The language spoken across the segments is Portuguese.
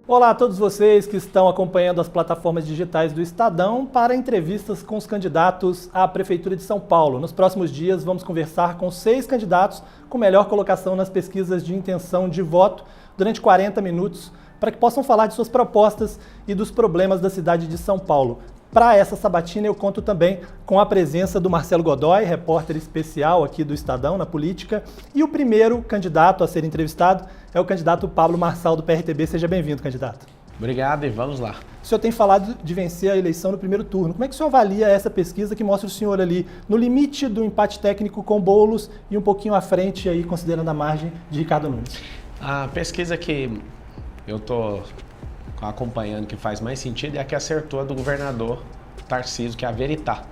Olá a todos vocês que estão acompanhando as plataformas digitais do Estadão para entrevistas com os candidatos à Prefeitura de São Paulo. Nos próximos dias vamos conversar com 6 candidatos com melhor colocação nas pesquisas de intenção de voto durante 40 minutos para que possam falar de suas propostas e dos problemas da cidade de São Paulo. Para essa sabatina eu conto também com a presença do Marcelo Godoy, repórter especial aqui do Estadão na política, e o primeiro candidato a ser entrevistado é o candidato Pablo Marçal do PRTB. Seja bem-vindo, candidato. Obrigado e vamos lá. O senhor tem falado de vencer a eleição no primeiro turno. Como é que o senhor avalia essa pesquisa que mostra o senhor ali no limite do empate técnico com Boulos e um pouquinho à frente, aí, considerando a margem de Ricardo Nunes? A pesquisa que eu estou acompanhando que faz mais sentido é a que acertou a do governador Tarcísio, que é a Veritá.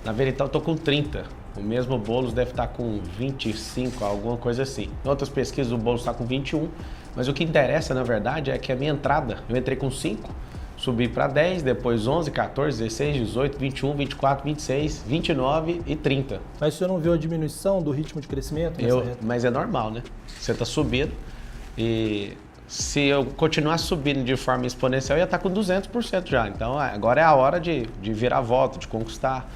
Na Veritá eu estou com 30, o mesmo Boulos deve estar com 25, alguma coisa assim. Em outras pesquisas o Boulos está com 21, mas o que interessa na verdade é que a minha entrada, eu entrei com 5, subi para 10, depois 11, 14, 16, 18, 21, 24, 26, 29 e 30. Mas o senhor não viu a diminuição do ritmo de crescimento? Mas é normal, né? Você está subindo e se eu continuar subindo de forma exponencial, eu ia estar com 200% já. Então, agora é a hora de virar a volta, de conquistar.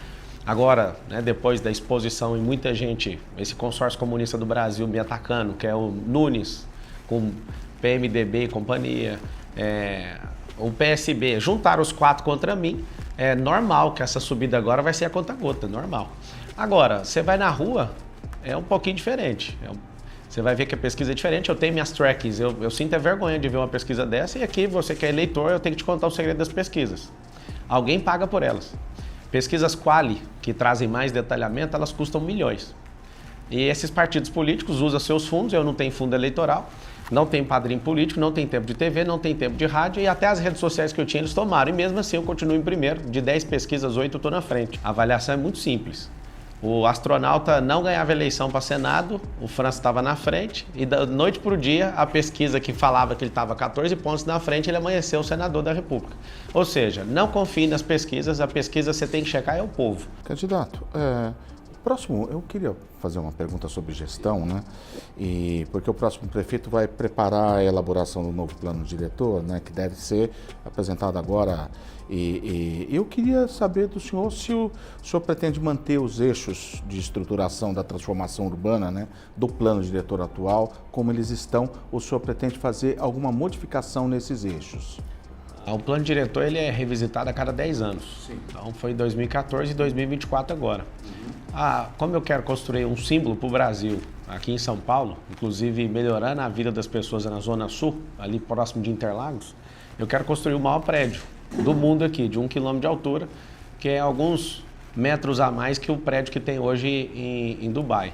Agora, né, depois da exposição e muita gente, esse consórcio comunista do Brasil me atacando, que é o Nunes, com PMDB e companhia, o PSB, juntaram os 4 contra mim, é normal que essa subida agora vai ser a conta-gota, normal. Agora, você vai na rua, é um pouquinho diferente. Você vai ver que a pesquisa é diferente, eu tenho minhas tracks, eu sinto a vergonha de ver uma pesquisa dessa e aqui você que é eleitor, eu tenho que te contar o segredo das pesquisas. Alguém paga por elas. Pesquisas quali, que trazem mais detalhamento, elas custam milhões. E esses partidos políticos usam seus fundos, eu não tenho fundo eleitoral, não tenho padrinho político, não tenho tempo de TV, não tenho tempo de rádio e até as redes sociais que eu tinha eles tomaram. E mesmo assim eu continuo em primeiro, de 10 pesquisas, 8 eu estou na frente. A avaliação é muito simples. O astronauta não ganhava eleição para Senado, o França estava na frente e da noite para o dia, a pesquisa que falava que ele estava 14 pontos na frente, ele amanheceu senador da República. Ou seja, não confie nas pesquisas, a pesquisa você tem que checar é o povo. Candidato, próximo, eu queria fazer uma pergunta sobre gestão, né? Porque o próximo prefeito vai preparar a elaboração do novo plano diretor, né? Que deve ser apresentado agora. E eu queria saber do senhor se o senhor pretende manter os eixos de estruturação da transformação urbana, né? Do plano diretor atual, como eles estão, ou o senhor pretende fazer alguma modificação nesses eixos? O plano diretor ele é revisitado a cada 10 anos. Sim. Então foi 2014 e 2024 agora. Como eu quero construir um símbolo para o Brasil aqui em São Paulo, inclusive melhorando a vida das pessoas na Zona Sul, ali próximo de Interlagos, eu quero construir o maior prédio do mundo aqui, de 1 km de altura, que é alguns metros a mais que o prédio que tem hoje em Dubai.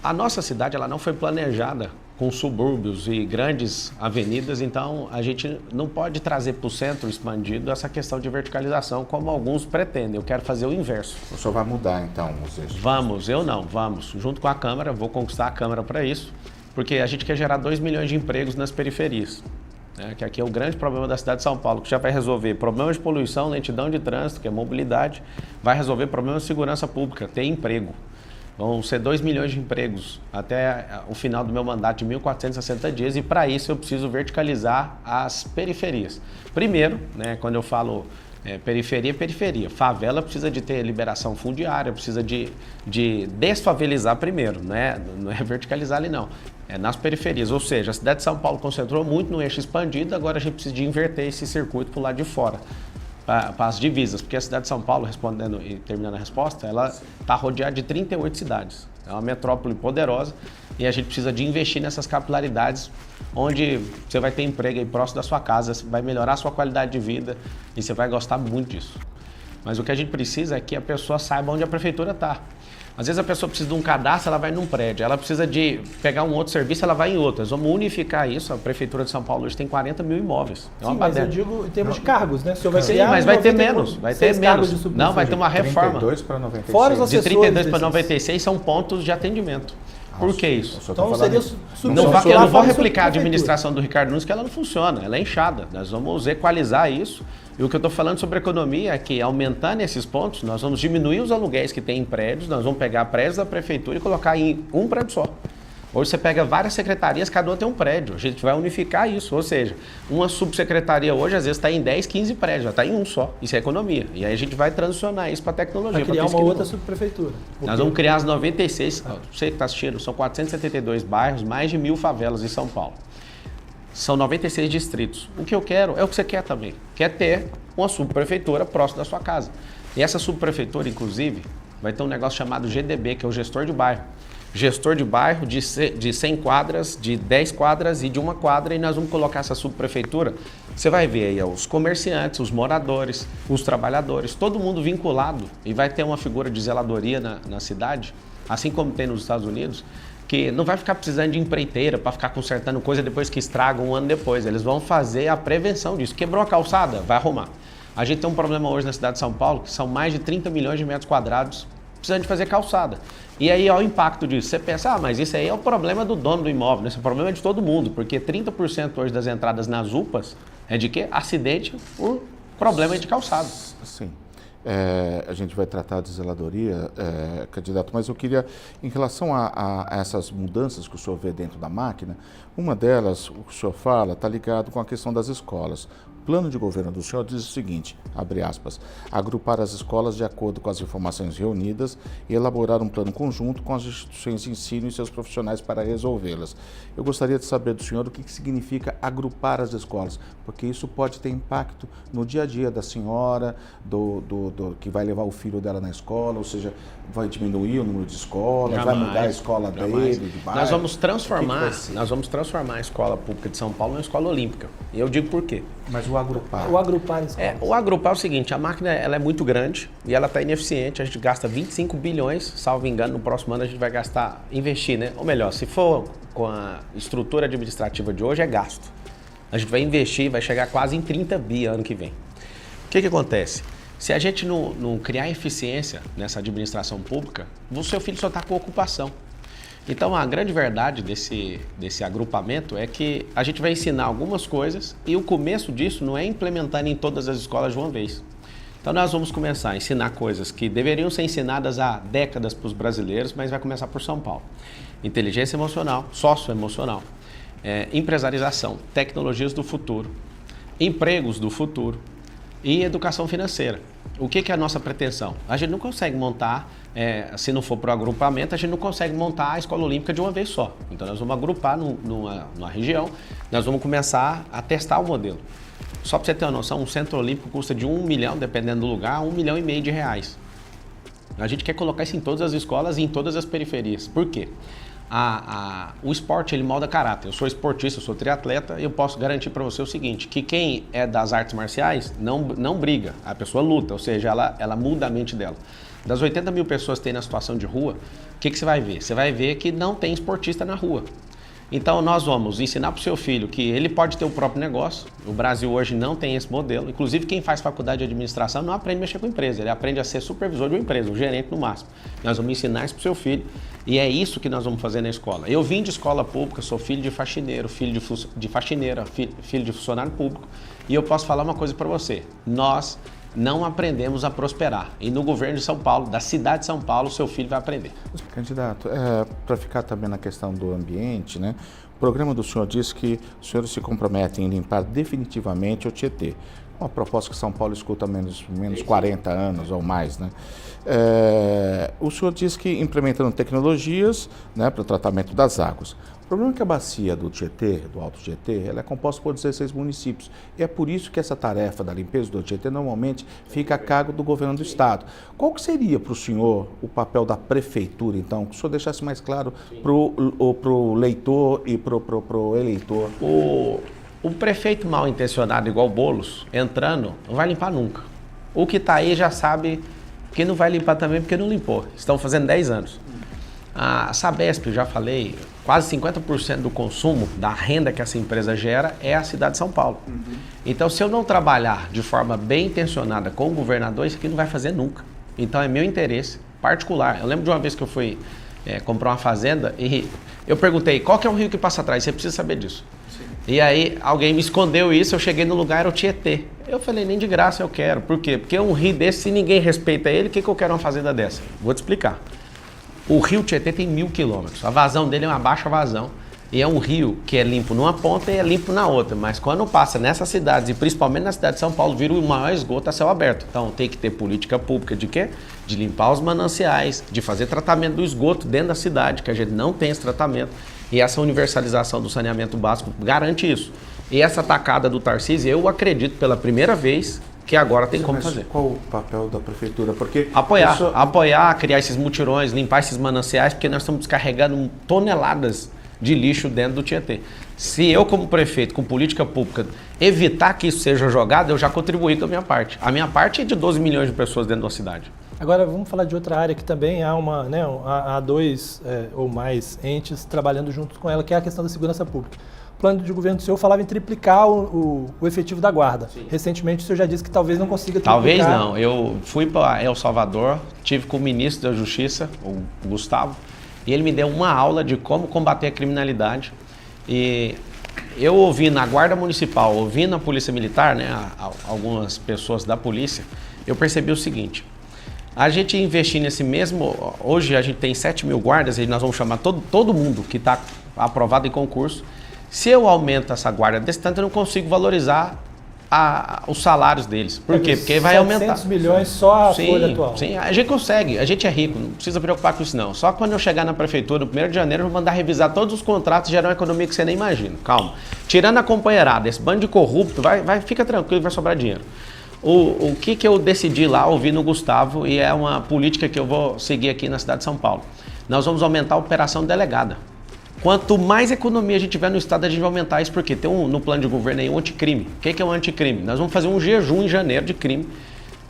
A nossa cidade ela não foi planejada com subúrbios e grandes avenidas, então a gente não pode trazer para o centro expandido essa questão de verticalização como alguns pretendem. Eu quero fazer o inverso. O senhor vai mudar então os eixos? Vamos, eu não, vamos. Junto com a Câmara, vou conquistar a Câmara para isso, porque a gente quer gerar 2 milhões de empregos nas periferias. Que aqui é o grande problema da cidade de São Paulo, que já vai resolver problemas de poluição, lentidão de trânsito, que é mobilidade, vai resolver problemas de segurança pública, ter emprego. Vão ser 2 milhões de empregos até o final do meu mandato de 1.460 dias e para isso eu preciso verticalizar as periferias. Primeiro, né, quando eu falo periferia. Favela precisa de ter liberação fundiária, precisa de desfavelizar primeiro, né? Não é verticalizar ali não. É nas periferias, ou seja, a cidade de São Paulo concentrou muito no eixo expandido, agora a gente precisa de inverter esse circuito para o lado de fora, para as divisas, porque a cidade de São Paulo, respondendo e terminando a resposta, ela está rodeada de 38 cidades. É uma metrópole poderosa e a gente precisa de investir nessas capilaridades onde você vai ter emprego aí próximo da sua casa, vai melhorar a sua qualidade de vida e você vai gostar muito disso. Mas o que a gente precisa é que a pessoa saiba onde a prefeitura está. Às vezes a pessoa precisa de um cadastro, ela vai num prédio. Ela precisa de pegar um outro serviço, ela vai em outras. Vamos unificar isso. A Prefeitura de São Paulo hoje tem 40 mil imóveis. Sim, mas eu digo em termos de cargos, né? O senhor vai Sim, mas vai ter menos. Vai ter menos. Não, vai ter uma reforma. 32 para 96. Fora os de 32 para desses... 96 são pontos de atendimento. Por que isso? Então seria Eu não vou replicar a administração do Ricardo Nunes, que ela não funciona, ela é inchada. Nós vamos equalizar isso. E o que eu estou falando sobre economia é que, aumentando esses pontos, nós vamos diminuir os aluguéis que tem em prédios, nós vamos pegar prédios da prefeitura e colocar em um prédio só. Hoje você pega várias secretarias, cada uma tem um prédio. A gente vai unificar isso. Ou seja, uma subsecretaria hoje, às vezes, está em 10, 15 prédios, já está em um só. Isso é economia. E aí a gente vai transicionar isso para tecnologia. Vai criar uma outra subprefeitura. Nós vamos criar as 96, você que está assistindo, são 472 bairros, mais de 1.000 favelas em São Paulo. São 96 distritos. O que eu quero é o que você quer também. Quer ter uma subprefeitura próxima da sua casa. E essa subprefeitura, inclusive, vai ter um negócio chamado GDB, que é o gestor de bairro. Gestor de bairro de 100 quadras, de 10 quadras e de 1 quadra, e nós vamos colocar essa subprefeitura. Você vai ver aí os comerciantes, os moradores, os trabalhadores, todo mundo vinculado, e vai ter uma figura de zeladoria na cidade, assim como tem nos Estados Unidos, que não vai ficar precisando de empreiteira para ficar consertando coisa depois que estraga um ano depois. Eles vão fazer a prevenção disso. Quebrou a calçada? Vai arrumar. A gente tem um problema hoje na cidade de São Paulo, que são mais de 30 milhões de metros quadrados precisando de fazer calçada. E aí, olha o impacto disso. Você pensa, mas isso aí é o problema do dono do imóvel, né? Esse é o problema de todo mundo, porque 30% hoje das entradas nas UPAs é de quê? Acidente por problema de calçado. Sim. A gente vai tratar de zeladoria, candidato, mas eu queria, em relação a essas mudanças que o senhor vê dentro da máquina, uma delas, o que o senhor fala, está ligado com a questão das escolas. O plano de governo do senhor diz o seguinte, abre aspas, agrupar as escolas de acordo com as informações reunidas e elaborar um plano conjunto com as instituições de ensino e seus profissionais para resolvê-las. Eu gostaria de saber do senhor o que significa agrupar as escolas, porque isso pode ter impacto no dia a dia da senhora, que vai levar o filho dela na escola, ou seja, vai diminuir o número de escolas, vai mudar a escola dele, de bairro. Nós vamos transformar a escola pública de São Paulo em uma escola olímpica. E eu digo por quê? Mas o agrupar. O agrupar escolas. O agrupar é o seguinte, a máquina ela é muito grande e ela está ineficiente, a gente gasta 25 bilhões, salvo engano, no próximo ano a gente vai investir, né? Ou melhor, se for com a estrutura administrativa de hoje, é gasto. A gente vai investir, vai chegar quase em 30 bi ano que vem. O que acontece? Se a gente não criar eficiência nessa administração pública, o seu filho só está com ocupação. Então, a grande verdade desse agrupamento é que a gente vai ensinar algumas coisas e o começo disso não é implementando em todas as escolas de uma vez. Então, nós vamos começar a ensinar coisas que deveriam ser ensinadas há décadas para os brasileiros, mas vai começar por São Paulo. Inteligência emocional, socioemocional, empresarização, tecnologias do futuro, empregos do futuro e educação financeira. O que é a nossa pretensão? A gente não consegue montar, se não for para o agrupamento, a gente não consegue montar a escola olímpica de uma vez só. Então nós vamos agrupar numa região, nós vamos começar a testar o modelo. Só para você ter uma noção, um centro olímpico custa de 1 milhão, dependendo do lugar, 1,5 milhão de reais. A gente quer colocar isso em todas as escolas e em todas as periferias. Por quê? O esporte, ele molda caráter. Eu sou esportista, eu sou triatleta e eu posso garantir para você o seguinte, que quem é das artes marciais não briga, a pessoa luta, ou seja, ela muda a mente dela. Das 80 mil pessoas que tem na situação de rua, o que você vai ver? Você vai ver que não tem esportista na rua. Então nós vamos ensinar para o seu filho que ele pode ter o próprio negócio. O Brasil hoje não tem esse modelo. Inclusive quem faz faculdade de administração não aprende a mexer com empresa, ele aprende a ser supervisor de uma empresa, um gerente no máximo. Nós vamos ensinar isso para o seu filho e é isso que nós vamos fazer na escola. Eu vim de escola pública, sou filho de faxineiro, filho de faxineira, filho de funcionário público e eu posso falar uma coisa para você. Nós não aprendemos a prosperar. E no governo de São Paulo, da cidade de São Paulo, seu filho vai aprender. Candidato, para ficar também na questão do ambiente, né? O programa do senhor diz que os senhores se comprometem em limpar definitivamente o Tietê. Uma proposta que São Paulo escuta há menos 40 anos ou mais, né? O senhor diz que implementando tecnologias, né, para o tratamento das águas. O problema é que a bacia do Tietê, do Alto Tietê, ela é composta por 16 municípios. E é por isso que essa tarefa da limpeza do Tietê normalmente fica a cargo do governo do estado. Qual que seria para o senhor o papel da prefeitura, então? Que o senhor deixasse mais claro para o leitor e para o eleitor. O prefeito mal intencionado, igual o Boulos, entrando, não vai limpar nunca. O que está aí já sabe que não vai limpar também porque não limpou. Estão fazendo 10 anos. A Sabesp, já falei, quase 50% do consumo, da renda que essa empresa gera é a cidade de São Paulo. Então, se eu não trabalhar de forma bem intencionada com o governador, isso aqui não vai fazer nunca. Então, é meu interesse particular. Eu lembro de uma vez que eu fui comprar uma fazenda e eu perguntei, qual que é o rio que passa atrás? Você precisa saber disso. Sim. E aí, alguém me escondeu isso, eu cheguei no lugar, era o Tietê. Eu falei, nem de graça eu quero. Por quê? Porque um rio desse, se ninguém respeita ele, o que eu quero uma fazenda dessa? Vou te explicar. O rio Tietê tem 1.000 quilômetros. A vazão dele é uma baixa vazão. E é um rio que é limpo numa ponta e é limpo na outra. Mas quando passa nessas cidades, e principalmente na cidade de São Paulo, vira o maior esgoto a céu aberto. Então tem que ter política pública de quê? De limpar os mananciais, de fazer tratamento do esgoto dentro da cidade, que a gente não tem esse tratamento. E essa universalização do saneamento básico garante isso. E essa tacada do Tarcísio, eu acredito pela primeira vez que agora tem como fazer. Qual o papel da prefeitura? Porque apoiar, criar esses mutirões, limpar esses mananciais, porque nós estamos descarregando toneladas de lixo dentro do Tietê. Se eu, como prefeito, com política pública, evitar que isso seja jogado, eu já contribuí com a minha parte. A minha parte é de 12 milhões de pessoas dentro da cidade. Agora vamos falar de outra área que também há dois ou mais entes trabalhando junto com ela, que é a questão da segurança pública. O plano de governo do senhor falava em triplicar o efetivo da guarda. Sim. Recentemente o senhor já disse que talvez não consiga triplicar. Talvez não. Eu fui para El Salvador, tive com o ministro da Justiça, o Gustavo, e ele me deu uma aula de como combater a criminalidade. E eu ouvi na Guarda Municipal, ouvi na Polícia Militar, né, algumas pessoas da polícia, eu percebi o seguinte: a gente investir nesse mesmo... Hoje a gente tem 7.000 guardas e nós vamos chamar todo mundo que está aprovado em concurso. Se eu aumento essa guarda desse tanto, eu não consigo valorizar os salários deles. Por quê? Porque vai aumentar. 700 milhões só a folha atual. Sim, a gente consegue, a gente é rico, não precisa preocupar com isso não. Só quando eu chegar na prefeitura no 1º de janeiro, eu vou mandar revisar todos os contratos e gerar uma economia que você nem imagina. Calma. Tirando a companheirada, esse bando de corrupto, fica tranquilo, vai sobrar dinheiro. O que eu decidi lá, ouvi no Gustavo, e é uma política que eu vou seguir aqui na cidade de São Paulo. Nós vamos aumentar a operação delegada. Quanto mais economia a gente tiver no estado, a gente vai aumentar isso, porque tem no plano de governo aí um anticrime. O que é um anticrime? Nós vamos fazer um jejum em janeiro de crime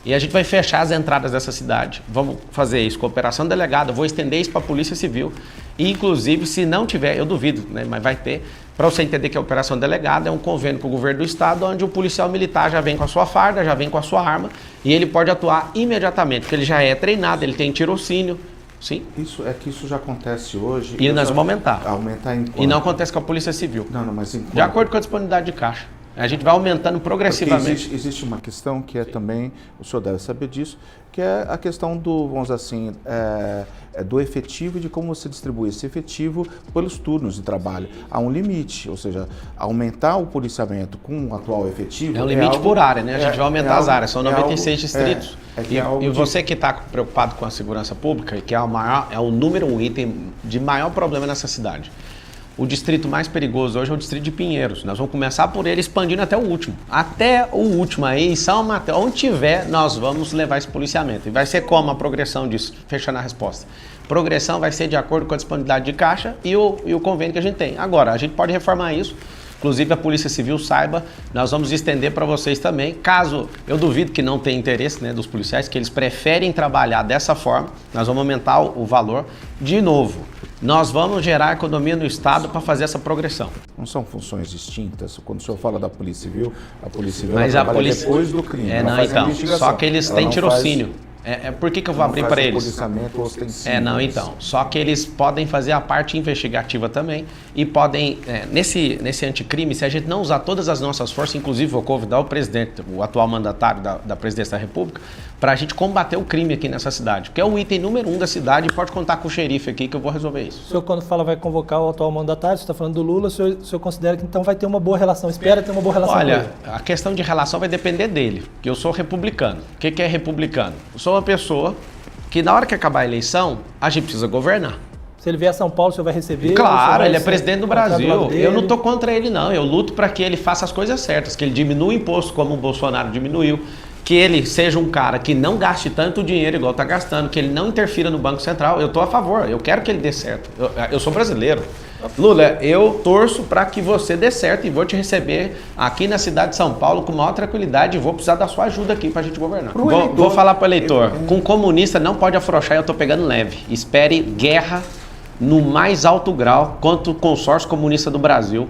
e a gente vai fechar as entradas dessa cidade. Vamos fazer isso com operação delegada, vou estender isso para a Polícia Civil. E, inclusive, se não tiver, eu duvido, né, mas vai ter, para você entender que a operação delegada é um convênio com o governo do estado, onde o policial militar já vem com a sua farda, já vem com a sua arma e ele pode atuar imediatamente, porque ele já é treinado, ele tem tirocínio. Sim. Isso já acontece hoje. E nós vamos aumentar. Aumentar em quanto? E não acontece com a Polícia Civil. Não, mas em quanto? De acordo com a disponibilidade de caixa. A gente vai aumentando progressivamente. Existe uma questão que é também, o senhor deve saber disso, que é a questão do, vamos dizer assim, do efetivo e de como você distribui esse efetivo pelos turnos de trabalho. Há um limite, ou seja, aumentar o policiamento com o atual efetivo... É um limite por área, né? A gente vai aumentar as áreas, são 96 distritos. E você que está preocupado com a segurança pública, que é o número 1 item de maior problema nessa cidade. O distrito mais perigoso hoje é o distrito de Pinheiros. Nós vamos começar por ele, expandindo até o último. Até o último aí, em São Mateus, onde tiver, nós vamos levar esse policiamento. E vai ser como a progressão disso? Fechando a resposta. Progressão vai ser de acordo com a disponibilidade de caixa e o convênio que a gente tem. Agora, a gente pode reformar isso. Inclusive a Polícia Civil saiba, nós vamos estender para vocês também. Caso, eu duvido que não tenha interesse, né, dos policiais, que eles preferem trabalhar dessa forma, nós vamos aumentar o valor. De novo, nós vamos gerar economia no Estado para fazer essa progressão. Não são funções distintas? Quando o senhor fala da Polícia Civil, a Polícia Civil mas trabalha a polícia... depois do crime. Não, então, só que eles têm tirocínio. Por que eu vou abrir para eles? Policiamento ostensivo. Então. Só que eles podem fazer a parte investigativa também e podem, nesse anticrime, se a gente não usar todas as nossas forças, inclusive vou convidar o presidente, o atual mandatário da presidência da República, para a gente combater o crime aqui nessa cidade, que é o item número 1 da cidade e pode contar com o xerife aqui que eu vou resolver isso. O senhor, quando fala vai convocar o atual mandatário, você está falando do Lula, o senhor considera que então vai ter uma boa relação, espera ter uma boa relação? Olha, a questão de relação vai depender dele, que eu sou republicano. O que é republicano? Eu sou uma pessoa que na hora que acabar a eleição, a gente precisa governar. Se ele vier a São Paulo, o senhor vai receber? Claro, ele é presidente do Brasil. Eu não estou contra ele, não. Eu luto para que ele faça as coisas certas, que ele diminua o imposto como o Bolsonaro diminuiu, que ele seja um cara que não gaste tanto dinheiro igual está gastando, que ele não interfira no Banco Central. Eu estou a favor, eu quero que ele dê certo. Eu sou brasileiro. Lula, eu torço para que você dê certo e vou te receber aqui na cidade de São Paulo com maior tranquilidade e vou precisar da sua ajuda aqui para a gente governar. Vou falar para o eleitor, com comunista não pode afrouxar, eu estou pegando leve. Espere guerra no mais alto grau contra o consórcio comunista do Brasil,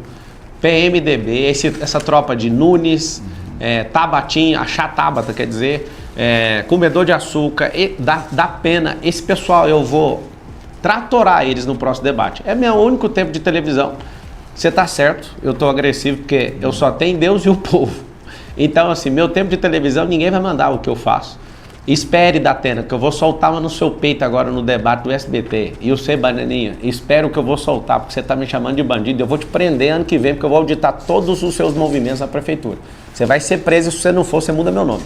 PMDB, essa tropa de Nunes, Tabatinho, achar Tabata, quer dizer, comedor de açúcar, dá pena. Esse pessoal eu vou tratorar eles no próximo debate. É meu único tempo de televisão. Você tá certo, eu tô agressivo porque eu só tenho Deus e o povo. Então, assim, meu tempo de televisão, ninguém vai mandar o que eu faço. Espere, Datena, que eu vou soltar uma no seu peito agora no debate do SBT. E você, Bananinha, espero que eu vou soltar, porque você está me chamando de bandido. Eu vou te prender ano que vem, porque eu vou auditar todos os seus movimentos na prefeitura. Você vai ser preso, e se você não for, você muda meu nome.